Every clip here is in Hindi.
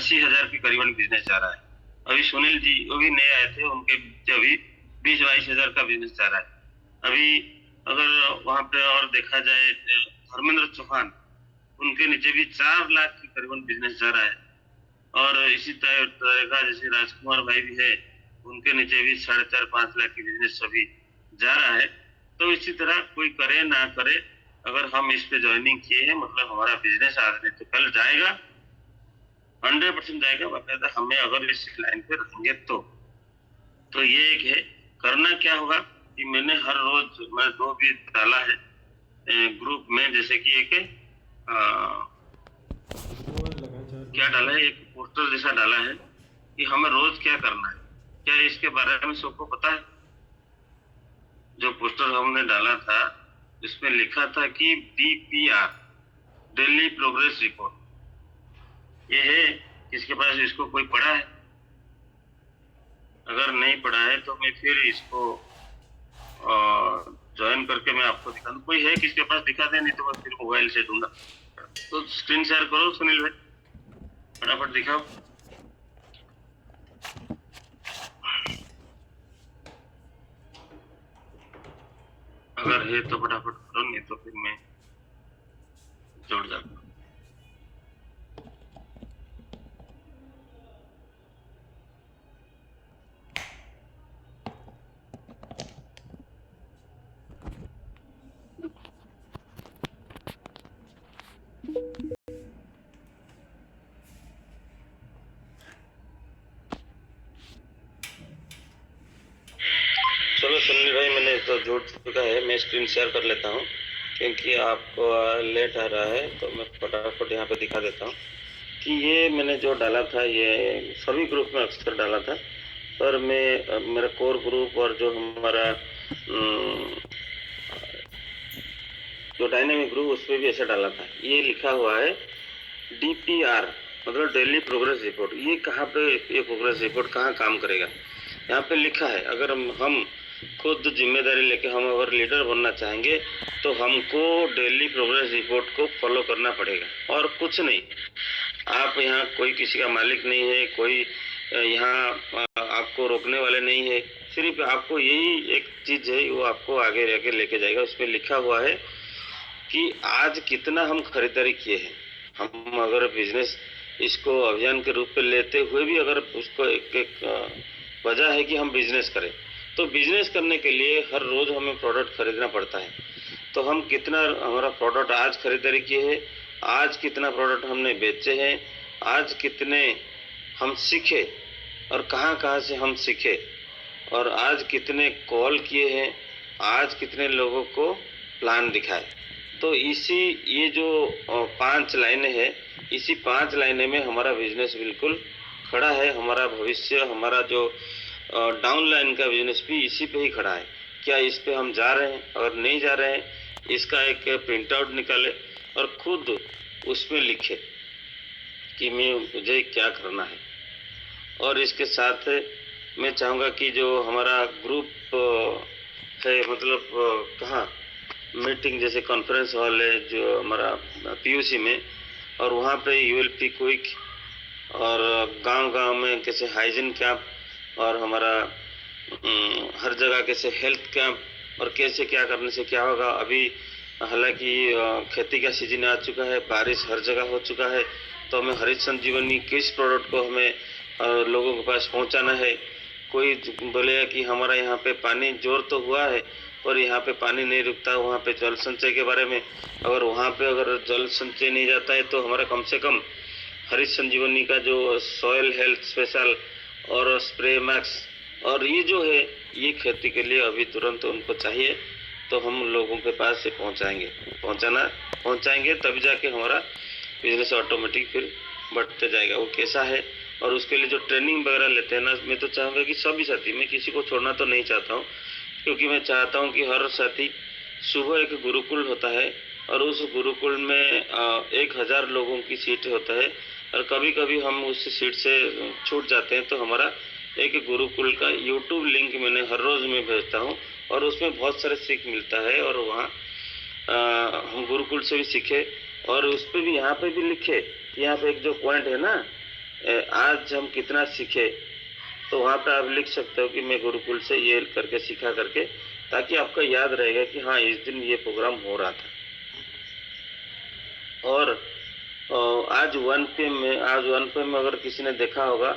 80,000 के करीबन बिजनेस जा रहा है। अभी सुनील जी वो भी नए आए थे, उनके अभी 20-22 हजार का बिजनेस जा रहा है। अभी अगर वहां पे और देखा जाए धर्मेंद्र चौहान, उनके नीचे भी 4 लाख के करीबन बिजनेस जा रहा है। और इसी तरह का जैसे राजकुमार भाई भी है, उनके नीचे भी 4.5-5 लाख की बिजनेस अभी जा रहा है। तो इसी तरह कोई करे ना करे, अगर हम इस पे ज्वाइनिंग किए हैं मतलब हमारा बिजनेस आज नहीं तो कल जाएगा, 100% जाएगा बाकायदा, हमें अगर इस लाइन पे रहेंगे तो ये एक है। करना क्या होगा कि मैंने हर रोज मैं 2 भी डाला है ग्रुप में, जैसे कि एक क्या डाला है, एक पोस्टर जैसा डाला है कि हमें रोज क्या करना है। क्या इसके बारे में सबको पता है? जो पोस्टर हमने डाला था इसमें लिखा था कि DPR, डेली प्रोग्रेस रिपोर्ट। ये है, किसके पास इसको कोई पढ़ा है? अगर नहीं पढ़ा है तो मैं फिर इसको ज्वाइन करके मैं आपको दिखा दूं। कोई है किसके पास? दिखा दे, नहीं तो मैं फिर मोबाइल से ढूंढा। तो स्क्रीन शेयर करो सुनील भाई, फटाफट दिखाओ। अगर है तो फटाफट करो, नहीं तो फिर मैं जोड़ जाता हूँ। चलो सुनील भाई, मैंने तो जोड़ चुका है, मैं स्क्रीन शेयर कर लेता हूँ क्योंकि आपको लेट आ रहा है, तो मैं फटाफट यहाँ पे दिखा देता हूँ कि ये मैंने जो डाला था ये सभी ग्रुप में अक्सर डाला था, पर मैं मेरा कोर ग्रुप और जो हमारा जो डायनेमिक ग्रुप उसमें भी ऐसा डाला था। ये लिखा हुआ है DPR मतलब डेली प्रोग्रेस रिपोर्ट। ये कहाँ पे, ये प्रोग्रेस रिपोर्ट कहाँ काम करेगा? यहाँ पे लिखा है अगर हम खुद जिम्मेदारी लेके हम अगर लीडर बनना चाहेंगे तो हमको डेली प्रोग्रेस रिपोर्ट को फॉलो करना पड़ेगा और कुछ नहीं। आप यहाँ कोई किसी का मालिक नहीं है, कोई यहाँ आपको रोकने वाले नहीं है, सिर्फ आपको यही एक चीज है वो आपको आगे आगे लेके जाएगा। उसमें लिखा हुआ है कि आज कितना हम खरीदारी किए हैं। हम अगर बिजनेस इसको अभियान के रूप में लेते हुए भी अगर उसको एक वजह है कि हम बिजनेस करें, तो बिजनेस करने के लिए हर रोज हमें प्रोडक्ट खरीदना पड़ता है। तो हम कितना हमारा प्रोडक्ट आज खरीदारी किए हैं, आज कितना प्रोडक्ट हमने बेचे हैं, आज कितने हम सीखे और कहाँ कहाँ से हम सीखे, और आज कितने कॉल किए हैं, आज कितने लोगों को प्लान दिखाए। तो इसी ये जो 5 लाइनें हैं, इसी 5 लाइनें में हमारा बिजनेस बिल्कुल खड़ा है। हमारा भविष्य, हमारा जो डाउन लाइन का बिजनेस भी इसी पे ही खड़ा है। क्या इस पे हम जा रहे हैं? अगर नहीं जा रहे हैं, इसका एक प्रिंट आउट निकाले और खुद उसमें लिखे कि मुझे क्या करना है। और इसके साथ मैं चाहूँगा कि जो हमारा ग्रुप है, मतलब कहाँ मीटिंग जैसे कॉन्फ्रेंस हॉल है जो हमारा PUC में, और वहाँ पे ULP क्विक और गांव-गांव में कैसे हाइजीन कैंप और हमारा हर जगह कैसे हेल्थ कैंप और कैसे क्या करने से क्या होगा। अभी हालांकि खेती का सीजन आ चुका है, बारिश हर जगह हो चुका है, तो हमें हरित संजीवनी किस प्रोडक्ट को हमें लोगों के पास पहुंचाना है। कोई बोलेगा कि हमारा यहाँ पे पानी जोर तो हुआ है और यहाँ पे पानी नहीं रुकता, वहाँ पे जल संचय के बारे में, अगर वहाँ पे अगर जल संचय नहीं जाता है तो हमारा कम से कम हरित संजीवनी का जो सॉयल हेल्थ स्पेशल और स्प्रे मैक्स और ये जो है ये खेती के लिए अभी तुरंत उनको चाहिए, तो हम लोगों के पास से पहुँचाएंगे तभी जाके हमारा बिजनेस ऑटोमेटिक फिर बढ़ते जाएगा। वो कैसा है और उसके लिए जो ट्रेनिंग वगैरह लेते हैं ना, मैं तो चाहूँगा कि सभी साथी, मैं किसी को छोड़ना तो नहीं चाहता हूँ, क्योंकि मैं चाहता हूँ कि हर साथी सुबह एक गुरुकुल होता है और उस गुरुकुल में 1000 लोगों की सीट होता है, और कभी कभी हम उस सीट से छूट जाते हैं, तो हमारा एक गुरुकुल का YouTube लिंक मैंने हर रोज में भेजता हूँ और उसमें बहुत सारे सीख मिलता है। और वहाँ हम गुरुकुल से भी सीखे और उस पर भी यहाँ पे भी लिखे। यहाँ पे एक जो पॉइंट है ना, आज हम कितना सीखे, तो वहाँ पे आप लिख सकते हो कि मैं गुरुकुल से ये करके सीखा करके, ताकि आपको याद रहेगा कि हाँ इस दिन ये प्रोग्राम हो रहा था। और आज 1 PM में अगर किसी ने देखा होगा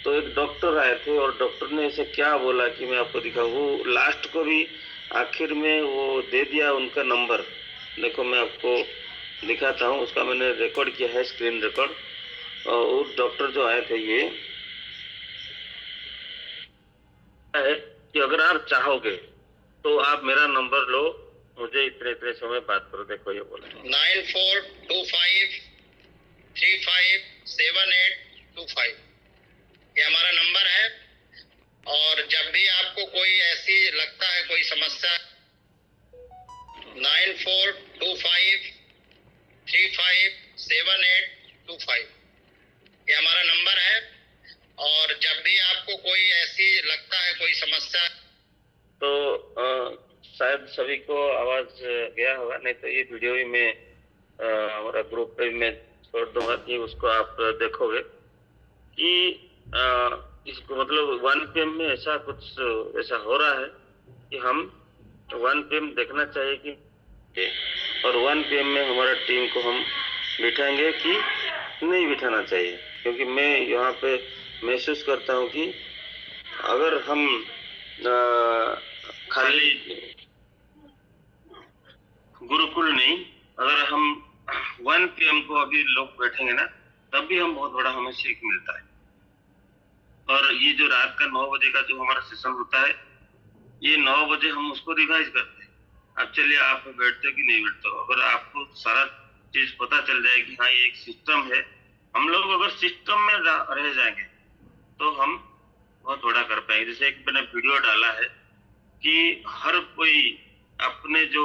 तो एक डॉक्टर आए थे और डॉक्टर ने ऐसे क्या बोला कि मैं आपको दिखाऊं, वो लास्ट को भी आखिर में वो दे दिया उनका नंबर। देखो मैं आपको दिखाता हूँ, उसका मैंने रिकॉर्ड किया है, स्क्रीन रिकॉर्ड। और वो डॉक्टर जो आए थे ये है कि अगर आप चाहोगे तो आप मेरा नंबर लो, मुझे इतने इतने समय बात करो। देखो ये बोला 9425357825, ये हमारा नंबर है। और जब भी आपको कोई ऐसी लगता है कोई समस्या, 9425357825, ये हमारा नंबर है। और जब भी आपको कोई ऐसी लगता है कोई समस्या, तो शायद सभी को आवाज गया होगा, नहीं तो ये वीडियो ही मैं हमारा ग्रुप पे मैं छोड़ दूंगा कि उसको आप देखोगे कि इसको मतलब 1 PM में ऐसा कुछ ऐसा हो रहा है कि हम 1 PM देखना चाहिए कि, और 1 PM में हमारा टीम को हम बिठाएंगे कि नहीं बिठाना चाहिए। क्योंकि मैं यहाँ पे महसूस करता हूँ कि अगर हम खाली गुरुकुल नहीं, अगर हम 1 PM को अभी लोग बैठेंगे ना, तब भी हम बहुत बड़ा हमें सीख मिलता है। और ये जो रात का 9 बजे का जो हमारा सेशन होता है, ये 9 बजे हम उसको रिवाइज करते हैं। अब चलिए आप बैठते हो कि नहीं बैठते हो, अगर आपको सारा चीज पता चल जाए कि हाँ ये एक सिस्टम है, हम लोग अगर सिस्टम में रह जाएंगे तो हम बहुत बड़ा कर पाएंगे। जैसे एक मैंने वीडियो डाला है कि हर कोई अपने जो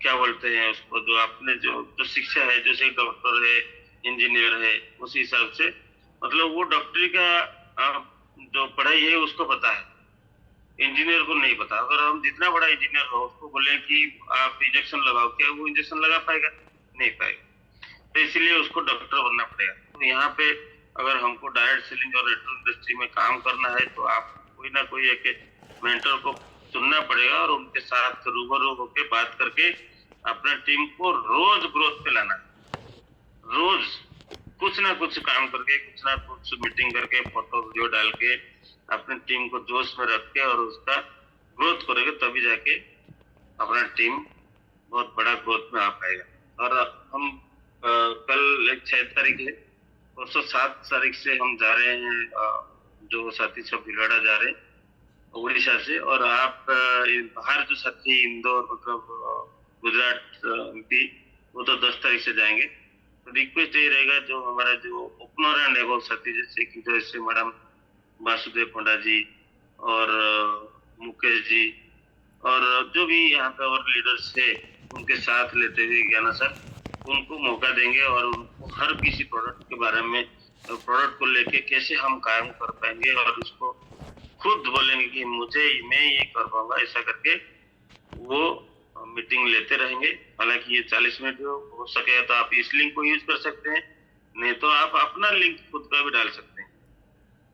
क्या बोलते हैं उसको, जो अपने जो शिक्षा है, जैसे डॉक्टर है, इंजीनियर है, उसी हिसाब से मतलब वो डॉक्टरी का जो पढ़ाई है उसको पता है, इंजीनियर को नहीं पता। अगर हम जितना बड़ा इंजीनियर हो उसको बोले कि आप इंजेक्शन लगाओ, क्या वो इंजेक्शन लगा पाएगा? नहीं पाएगा। तो इसलिए उसको डॉक्टर बनना पड़ेगा। तो यहाँ पे अगर हमको डायरेक्ट सेलिंग और रेस्टोरेंट इंडस्ट्री में काम करना है तो आप कोई ना कोई एक मेंटर को चुनना पड़ेगा और उनके साथ रूबरू होकर बात करके अपने टीम को रोज ग्रोथ पे लाना है। रोज कुछ ना कुछ काम करके, कुछ ना कुछ मीटिंग करके, फोटो वीडियो डाल के अपनी टीम को जोश में रख के और उसका ग्रोथ करेंगे, तभी जाके अपना टीम बहुत बड़ा ग्रोथ में आ पाएगा। और हम कल एक 6 तारीख है, परसों 7 तारीख से हम जा रहे हैं, जो साथी सब भिलवाड़ा जा रहे हैं उड़ीसा से। और आप बाहर जो साथी इंदौर मतलब गुजरात MP, वो तो 10 तारीख से जाएंगे। तो रिक्वेस्ट ये रहेगा, जो हमारा जो ओपनर एंड एबव साथी जैसे मैडम वासुदेव पंडा जी और मुकेश जी और जो भी यहाँ पे और लीडर्स है, उनके साथ लेते हुए ज्ञाना सर उनको मौका देंगे और उनको हर किसी प्रोडक्ट के बारे में, प्रोडक्ट को लेके कैसे हम काम कर पाएंगे और उसको खुद बोलेंगे कि मैं ये कर पाऊंगा, ऐसा करके वो मीटिंग लेते रहेंगे। हालांकि ये 40 मिनट हो सके तो आप इस लिंक को यूज कर सकते हैं, नहीं तो आप अपना लिंक खुद का भी डाल सकते हैं,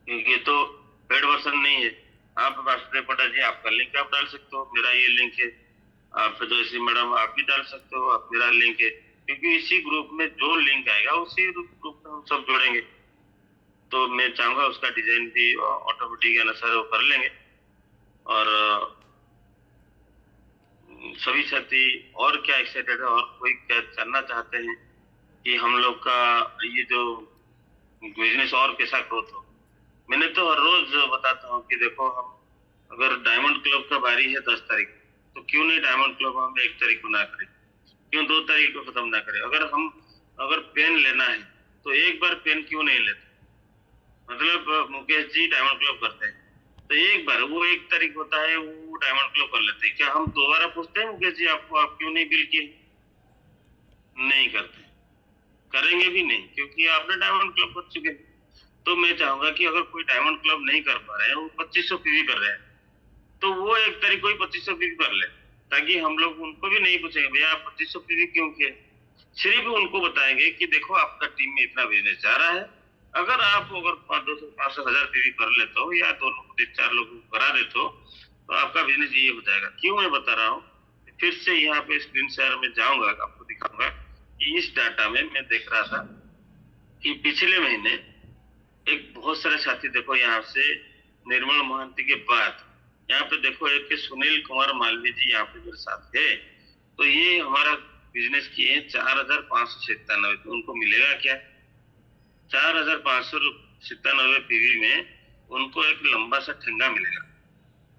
क्योंकि ये तो पेड वर्जन नहीं है। आप वासुदेव पंडा जी आपका लिंक आप डाल सकते हो, मेरा ये लिंक है, आप जैसे मैडम आप भी डाल सकते हो, आप मेरा लिंक है, क्योंकि इसी ग्रुप में जो लिंक आएगा उसी ग्रुप में हम सब जोड़ेंगे। तो मैं चाहूंगा उसका डिजाइन भी ऑटोमेटिक अनुसार वो कर लेंगे। और सभी साथी और क्या एक्साइटेड है और कोई क्या जानना चाहते हैं कि हम लोग का ये जो बिजनेस और कैसा ग्रोथ हो। मैंने तो हर रोज बताता हूँ कि देखो, हम अगर डायमंड क्लब का बारी है 10 तारीख, तो क्यों नहीं डायमंड क्लब हम 1 तारीख को ना करें, क्यों 2 तारीख को खत्म ना करें। अगर पेन लेना है तो एक बार पेन क्यों नहीं लेते, मतलब मुकेश जी डायमंड क्लब करते हैं तो एक बार वो 1 तारीख होता है वो डायमंड क्लब कर लेते हैं, क्या हम दोबारा पूछते हैं मुकेश जी आपको आप क्यों नहीं बिल किए? नहीं करते, करेंगे भी नहीं, क्योंकि आपने डायमंड क्लब कर चुके हैं। तो मैं चाहूंगा कि अगर कोई डायमंड क्लब नहीं कर पा रहे हैं, वो 2500 PV कर रहे हैं, तो वो 1 तारीख को ही 2500 PV कर ले, ताकि हम लोग उनको भी नहीं पूछेंगे भैया आप 2500 PV क्यों किए, सिर्फ उनको बताएंगे कि देखो आपका टीम में इतना बिजनेस जा रहा है, अगर 500 पीवी कर लेते हो या 2 लोग 4 लोग करा देते हो तो आपका बिजनेस ये हो जाएगा। क्यों मैं बता रहा हूँ, फिर से यहाँ पे स्क्रीन शेयर में जाऊंगा, आपको दिखाऊंगा कि इस डाटा में मैं देख रहा था कि पिछले महीने एक बहुत सारे साथी, देखो यहाँ से निर्मल मोहंती के बाद यहाँ पे देखो एक सुनील कुमार मालवीय जी यहाँ पे मेरे साथ है। तो ये हमारा बिजनेस किए 4,597, तो उनको मिलेगा क्या? 4,597 पीवी में उनको एक लंबा सा ठेंगा मिलेगा,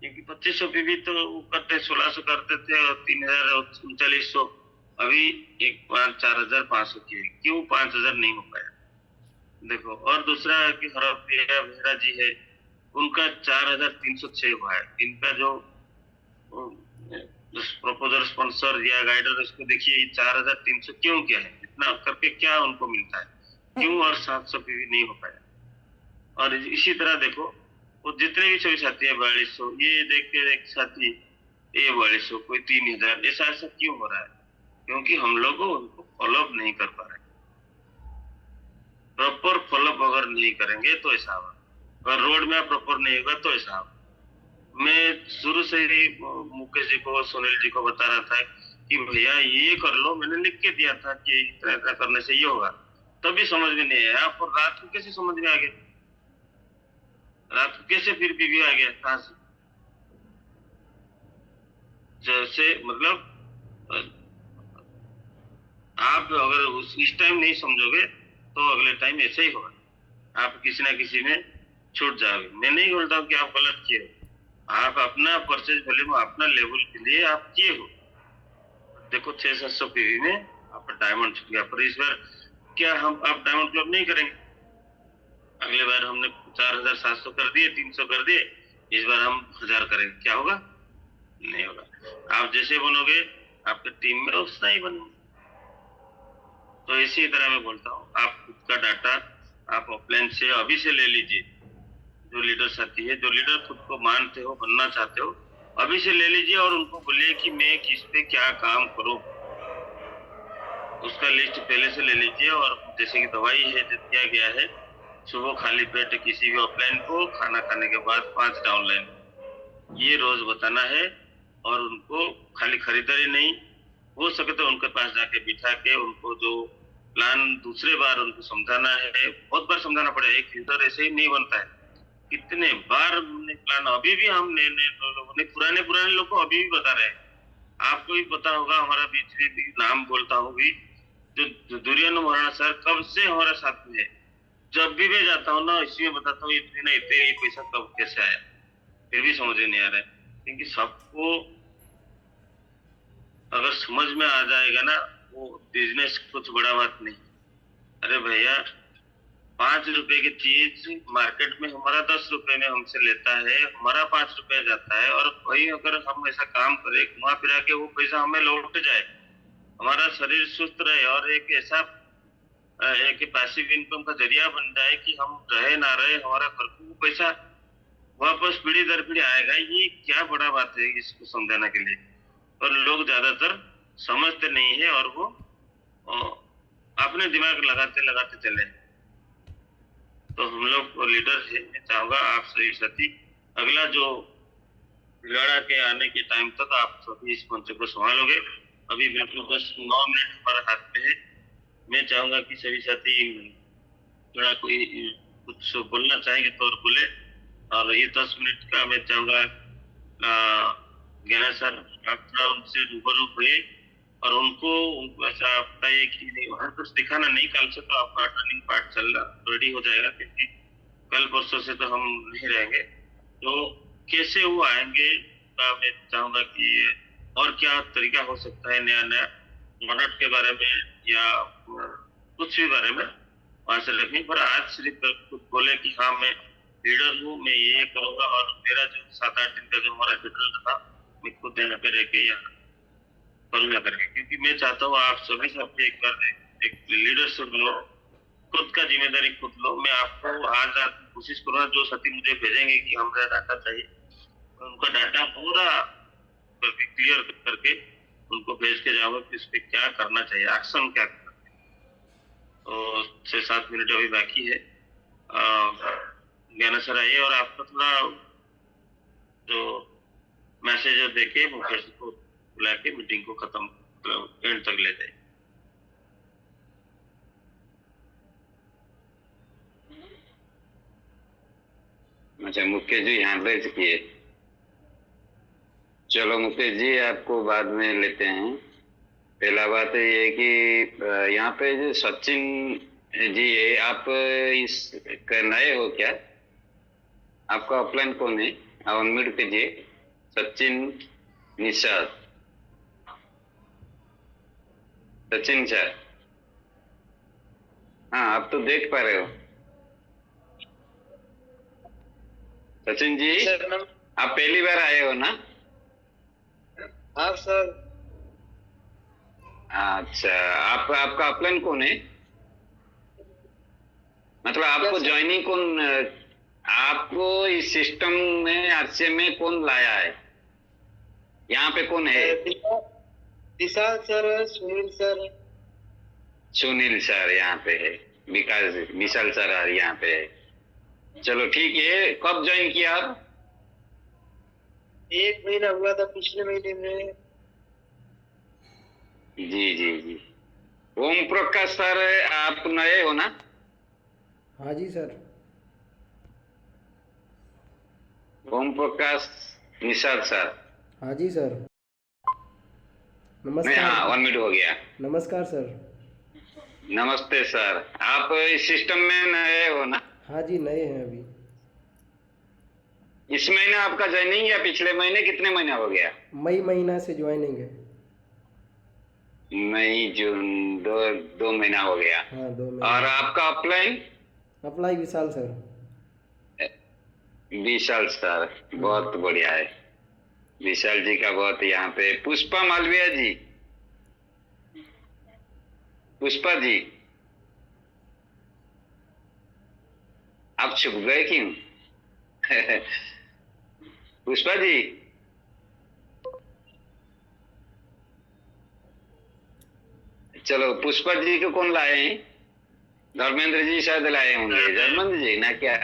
क्योंकि 2500 पीवी तो वो करते 1600 करते थे और 3,039, अभी एक 4,500 की। क्यों 5,000 नहीं हो पाया? देखो, और दूसरा है कि हरप्रिया बेहरा जी है, उनका 4,306 हुआ है। इनका जो प्रपोजल स्पॉन्सर या गाइडर, इसको देखिए 4,300 क्यों क्या है, इतना करके क्या उनको मिलता है, क्यों? और 700 पीवी नहीं हो पाया। और इसी तरह देखो वो जितने भी सभी साथी है 4,200, ये देख के एक साथी ये 4,200, कोई 3,000, ऐसा क्यों हो रहा है? क्योंकि हम लोग उनको फॉलोअप नहीं कर पा रहे। प्रॉपर फॉलोअप अगर नहीं करेंगे तो ऐसा होगा, अगर रोड मैप प्रॉपर नहीं होगा तो ऐसा होगा। मैं शुरू से ही मुकेश जी को, सुनील जी को बता रहा था कि भैया ये कर लो, मैंने लिख के दिया था कि इतना करने से ये होगा, तभी समझ में नहीं आया। और रात को कैसे समझ में आ गया? रात को कैसे फिर पीवी आ गया? कहां से? जैसे मतलब आप अगर इस टाइम नहीं समझोगे तो अगले टाइम ऐसे ही होगा, आप किसी ना किसी में छूट जाओगे। मैं नहीं बोलता हूँ कि आप गलत किए हो, आप अपना परचेज वॉल्यूम अपना लेवल के लिए आप किए हो। देखो 600-700 पीवी में आपका डायमंड छूट गया, पर इस बार क्या हम आप डायमंड क्लब नहीं करेंगे? अगले बार हमने 4,700 कर दिए, 300 कर दिए, इस बार हम 1,000 करेंगे, क्या होगा? नहीं होगा। आप जैसे बनोगे आपके टीम में उतना ही बनोगे। तो इसी तरह मैं बोलता हूँ, आप खुद का डाटा आप ऑफलाइन से अभी से ले लीजिए। जो लीडर साथी है, जो लीडर खुद को मानते हो, बनना चाहते हो, अभी से ले लीजिए और उनको बोलिए कि मैं किस पे क्या काम करूं, उसका लिस्ट पहले से ले लीजिए। और जैसे कि दवाई है जो दिया गया है, सुबह खाली पेट किसी भी ऑफलाइन को खाना खाने के बाद 5 डाउनलाइन, ये रोज बताना है। और उनको खाली खरीदारी नहीं, हो सके तो उनके पास जाके बिठा के उनको जो प्लान दूसरे बार उनको समझाना है, बहुत बार समझाना पड़ेगा। एक लीडर ऐसे ही नहीं बनता है, कितने बार हमने प्लान, अभी भी हम नए लोगों ने, पुराने लोग को अभी भी बता रहे हैं। आपको भी पता होगा, हमारा बीच में भी नाम बोलता हूँ भी, जो दुर्योधन महाराणा सर कब से हमारा साथ में है। जब भी मैं जाता हूँ ना, इसमें बताता हूँ इतने ना इतने, ये पैसा कब कैसे आया, फिर भी समझ नहीं आ रहा है। क्योंकि सबको अगर समझ में आ जाएगा ना, वो बिजनेस कुछ बड़ा बात नहीं। अरे भैया, 5 रुपए की चीज मार्केट में हमारा 10 रुपए में हमसे लेता है, हमारा 5 रुपए जाता है, और वही अगर हम ऐसा काम करें घुमा फिरा के वो पैसा हमें लौट जाए, हमारा शरीर सुस्त रहे और एक ऐसा एक पैसिव इनकम का जरिया बन जाए कि हम रहे ना रहे, हमारा घर को वो पैसा वापस पीढ़ी दर पीढ़ी आएगा, ये क्या बड़ा बात है इसको समझाने के लिए। और लोग ज्यादातर समझते नहीं है और वो अपने दिमाग लगाते लगाते चले। तो हम लोग लीडर है, मैं चाहूंगा आप सभी साथी, अगला जो लड़ा के आने के टाइम तक आप सभी इस मंच को संभालोगे। अभी बिल्कुल बस 9 मिनट हमारे हाथ में है। मैं चाहूंगा कि सभी साथी थोड़ा कोई कुछ बोलना चाहेंगे तो और बोले। और ये 10 मिनट का मैं चाहूंगा ज्ञान सर आप थोड़ा उनसे रूबरू हुए और उनको ऐसा बताइए कि नहीं, हर कुछ दिखाना नहीं, कल से तो आपका टर्निंग पार्ट चल रहा रेडी हो जाएगा, क्योंकि कल परसों से तो हम नहीं रहेंगे। तो कैसे वो आएंगे, मैं चाहूंगा कि और क्या तरीका हो सकता है नया नया प्रोडक्ट के बारे में या कुछ भी बारे में वहां से रखनी। पर आज सिर्फ खुद बोले कि हाँ मैं लीडर हूँ, मैं ये करूंगा, और मेरा जो 7-8 दिन का जो हमारा शेड्यूल था, मैं खुद यहाँ पे रह के यहाँ करूंगा करके, क्योंकि मैं चाहता हूँ आप सभी सबके एक लीडरशिप लो, खुद का जिम्मेदारी खुद लो। मैं आपको आज कोशिश करूंगा, जो साथी मुझे भेजेंगे कि हमारा डाटा चाहिए, उनका डाटा पूरा क्लियर करके उनको भेज के जाऊंगा कि इस पे क्या करना चाहिए, एक्शन क्या करना। 6-7 मिनट अभी बाकी है। ज्ञाना सर आइए और आपका थोड़ा जो मैसेज देके मुकेश को बुला के मीटिंग को खत्म मतलब एंड तक ले जाए। अच्छा मुकेश जी यहाँ पे किए, चलो मुकेश जी आपको बाद में लेते हैं। पहला बात ये है कि यहाँ पे जो सचिन जी है, आप इस नए हो क्या? आपका अपलाइन कौन है? आप अनम्यूट कीजिए। सचिन निषाद, सचिन सर, हाँ आप तो देख पा रहे हो। सचिन जी आप पहली बार आए हो ना? हाँ सर। अच्छा, आपका अपलाइन कौन है? मतलब आपको ज्वाइनिंग कौन, आपको इस सिस्टम में आरसीएम में कौन लाया है? यहाँ पे कौन है? Vishal sir, Sunil sir. Sunil sir यहाँ पे है, विशाल सर यहाँ पे है। चलो ठीक है, कब ज्वाइन किया आप? 1 महीना हुआ था पिछले महीने में। जी जी जी। ओम प्रकाश सर आप नए हो ना? हाँ जी सर। ओम प्रकाश निषाद सर। हाँ जी सर। नहीं, नमस्कार। हाँ 1 मिनट हो गया। नमस्कार सर। नमस्ते सर, आप इस सिस्टम में नए हो ना? हाँ जी नए हैं अभी। इस महीने आपका ज्वाइनिंग या पिछले महीने, कितने महीना हो गया? मई महीना से ज्वाइनिंग है। मई जून दो महीना हो गया। हाँ 2 महीना। और आपका अपलाइन? अप्लाई विशाल सर। विशाल सर, बहुत बढ़िया है। विशाल जी का बहुत यहाँ पे। पुष्पा मालविया जी, पुष्पा जी आप छुप गए क्यों? पुष्पा जी, चलो पुष्पा जी को कौन लाए हैं? धर्मेंद्र जी शायद लाए होंगे। धर्मेंद्र जी ना क्या?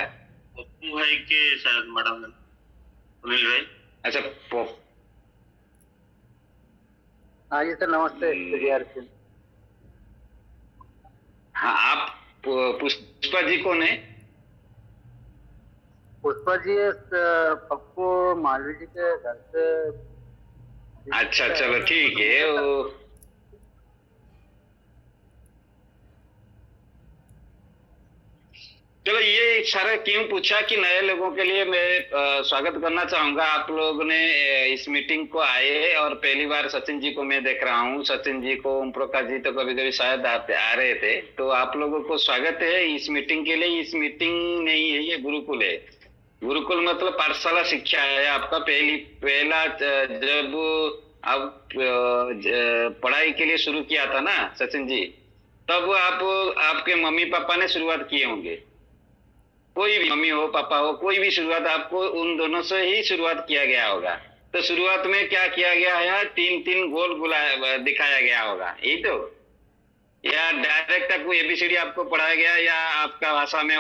पप्पू भाई के शायद मैडम सुनील भाई। अच्छा हाँ जी सर, नमस्ते। हाँ आप पुष्पा जी कौन है? पुष्पा जी पप्पू मालवी जी के घर से। अच्छा चलो ठीक है। वो चलो ये सारा क्यों पूछा कि नए लोगों के लिए मैं स्वागत करना चाहूंगा। आप लोग ने इस मीटिंग को आए और पहली बार सचिन जी को मैं देख रहा हूँ। सचिन जी को, ओम प्रकाश जी तो कभी कभी शायद आ रहे थे। तो आप लोगों को स्वागत है इस मीटिंग के लिए। इस मीटिंग नहीं है, ये गुरुकुल है। गुरुकुल मतलब पाठशाला शिक्षा है आपका। पहला जब आप पढ़ाई के लिए शुरू किया था ना सचिन जी, तब आपके मम्मी पापा ने शुरुआत किए होंगे। कोई भी मम्मी हो पापा हो, कोई भी शुरुआत आपको उन दोनों से ही शुरुआत किया गया होगा। तो शुरुआत में क्या किया गया है? 3 गोल दिखाया गया होगा, यही तो। या डायरेक्ट आपको एबीसीडी आपको पढ़ाया गया, या आपका भाषा में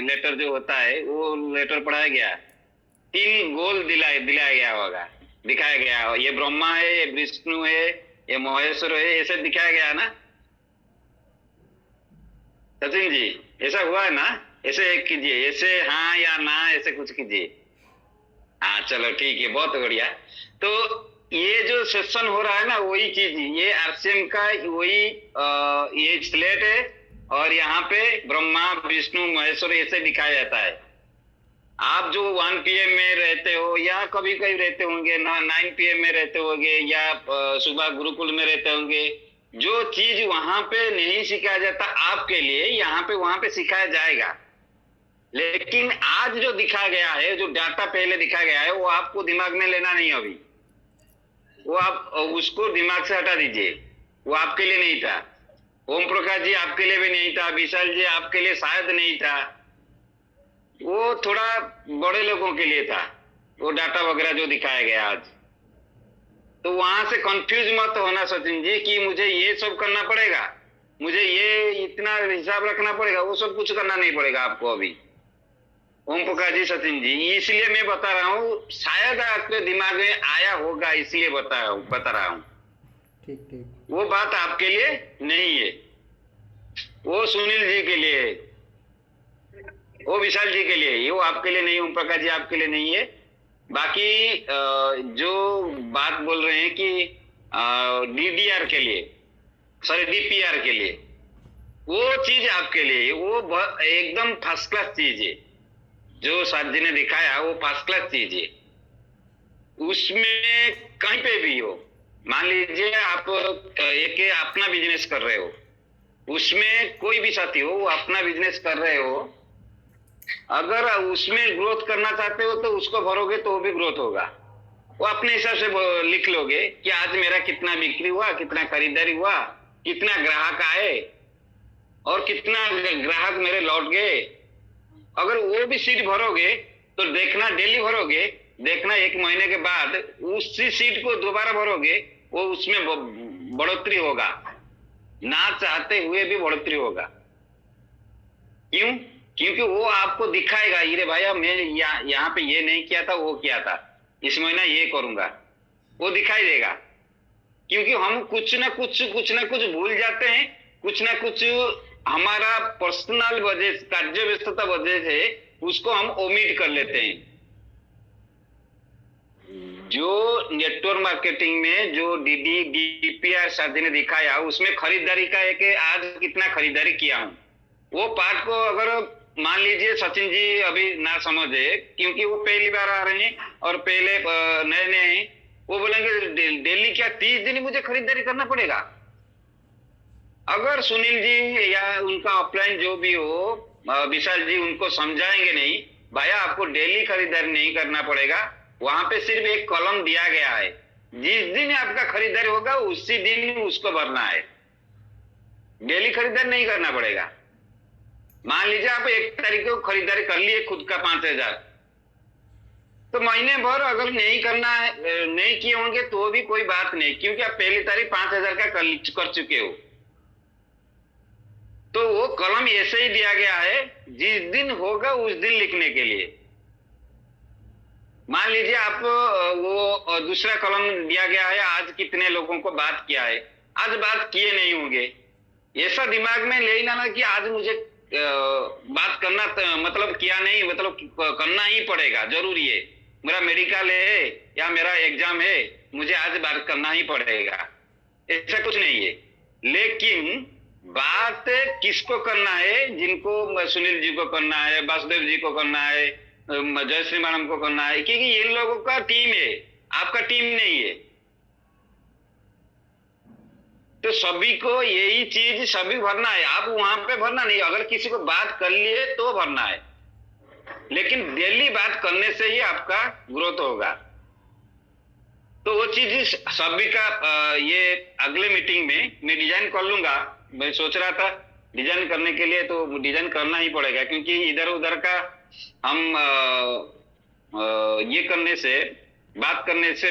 लेटर जो होता है वो लेटर पढ़ाया गया। 3 गोल दिलाया गया होगा, दिखाया गया हो। ये ब्रह्मा है, ये विष्णु है, ये महेश्वर है, ऐसे दिखाया गया है ना सचिन जी? ऐसा हुआ है ना? ऐसे कीजिए, ऐसे हाँ या ना, ऐसे कुछ कीजिए। हाँ चलो ठीक है, बहुत बढ़िया। तो ये जो सेशन हो रहा है ना, वही चीज, ये आरसीएम का वही ये स्लेट है। और यहाँ पे ब्रह्मा विष्णु महेश्वर ऐसे दिखाया जाता है। आप जो 1 PM में रहते हो, या कभी कभी रहते होंगे 9 PM में रहते होंगे, या सुबह गुरुकुल में रहते होंगे, जो चीज वहां पे नहीं सिखाया जाता आपके लिए, यहाँ पे वहां पे सिखाया जाएगा। लेकिन आज जो दिखा गया है, जो डाटा पहले दिखा गया है, वो आपको दिमाग में लेना नहीं अभी। वो आप उसको दिमाग से हटा दीजिए, वो आपके लिए नहीं था। ओम प्रकाश जी आपके लिए भी नहीं था, विशाल जी आपके लिए शायद नहीं था, वो थोड़ा बड़े लोगों के लिए था वो डाटा वगैरह जो दिखाया गया आज। तो वहां से कंफ्यूज मत होना सचिन जी कि मुझे ये सब करना पड़ेगा। मुझे ये इतना हिसाब रखना पड़ेगा, वो सब कुछ करना नहीं पड़ेगा आपको अभी। ओम प्रकाश जी, सचिन जी, इसलिए मैं बता रहा हूँ, शायद आपके दिमाग में आया होगा इसलिए बता रहा हूँ। ठीक ठीक। वो बात आपके लिए नहीं है, वो सुनील जी के लिए है, वो विशाल जी के लिए है, वो आपके लिए नहीं, ओम प्रकाश जी आपके लिए नहीं है। बाकी जो बात बोल रहे हैं कि डीडीआर के लिए, सॉरी डीपीआर के लिए, वो चीज आपके लिए, वो एकदम फर्स्ट क्लास चीज है। जो साथ जी ने दिखाया वो फर्स्ट क्लास चीज है। उसमें कहीं पे भी हो, मान लीजिए आप एक अपना बिजनेस कर रहे हो, उसमें कोई भी साथी हो, वो अपना बिजनेस कर रहे हो, अगर उसमें ग्रोथ करना चाहते हो तो उसको भरोगे तो वो भी ग्रोथ होगा। वो अपने हिसाब से लिख लोगे कि आज मेरा कितना बिक्री हुआ, कितना खरीदारी हुआ, कितना ग्राहक आए और कितना ग्राहक मेरे लौट गए। अगर वो भी सीट भरोगे तो देखना, डेली भरोगे, देखना 1 महीने के बाद उसी सीट को दोबारा भरोगे, वो उसमें बढ़ोतरी होगा, ना चाहते हुए भी बढ़ोतरी होगा। क्यों? क्योंकि वो आपको दिखाएगा, अरे भैया मैं यहाँ पे ये नहीं किया था, वो किया था, इस महीना ये करूंगा, वो दिखाई देगा। क्योंकि हम कुछ ना कुछ भूल जाते हैं, कुछ ना कुछ हमारा पर्सनल वजह, कार्य व्यस्तता वजह से उसको हम ओमिट कर लेते हैं। जो नेटवर्क मार्केटिंग में जो डीपीआर शादी ने दिखाया, उसमें खरीदारी का है कि आज कितना खरीदारी किया हूं, वो पार्ट को अगर मान लीजिए सचिन जी अभी ना समझे, क्योंकि वो पहली बार आ रहे हैं और पहले नए नए हैं, वो बोलेंगे डेली क्या 30 दिन मुझे खरीदारी करना पड़ेगा। अगर सुनील जी या उनका ऑफलाइन जो भी हो, विशाल जी उनको समझाएंगे नहीं, भैया आपको डेली खरीदारी नहीं करना पड़ेगा, वहां पे सिर्फ एक कॉलम दिया गया है, जिस दिन आपका खरीदारी होगा उसी दिन उसको भरना है, डेली खरीदारी नहीं करना पड़ेगा। मान लीजिए आप 1 तारीख को खरीदारी कर लिए खुद का 5,000, तो महीने भर अगर नहीं करना है, नहीं किए होंगे तो भी कोई बात नहीं, क्योंकि आप पहली तारीख 5,000 का कर चुके हो। तो वो कलम ऐसे ही दिया गया है, जिस दिन होगा उस दिन लिखने के लिए। मान लीजिए आप वो दूसरा कलम दिया गया है, आज कितने लोगों को बात किया है, आज बात किए नहीं होंगे, ऐसा दिमाग में ले ना कि आज मुझे बात करना मतलब किया नहीं, मतलब करना ही पड़ेगा, जरूरी है, मेरा मेडिकल है या मेरा एग्जाम है, मुझे आज बात करना ही पड़ेगा, ऐसा कुछ नहीं है। लेकिन बात किसको करना है, जिनको सुनील जी को करना है, वासुदेव जी को करना है, जयश्री मैडम को करना है, क्योंकि ये लोगों का टीम है, आपका टीम नहीं है। तो सभी को यही चीज सभी भरना है, आप वहां पे भरना नहीं, अगर किसी को बात कर लिए तो भरना है, लेकिन डेली बात करने से ही आपका ग्रोथ होगा। तो वो चीज सभी का ये अगले मीटिंग में मैं डिजाइन कर लूंगा। मैं सोच रहा था डिजाइन करने के लिए, तो डिजाइन करना ही पड़ेगा, क्योंकि इधर उधर का हम ये करने से, बात करने से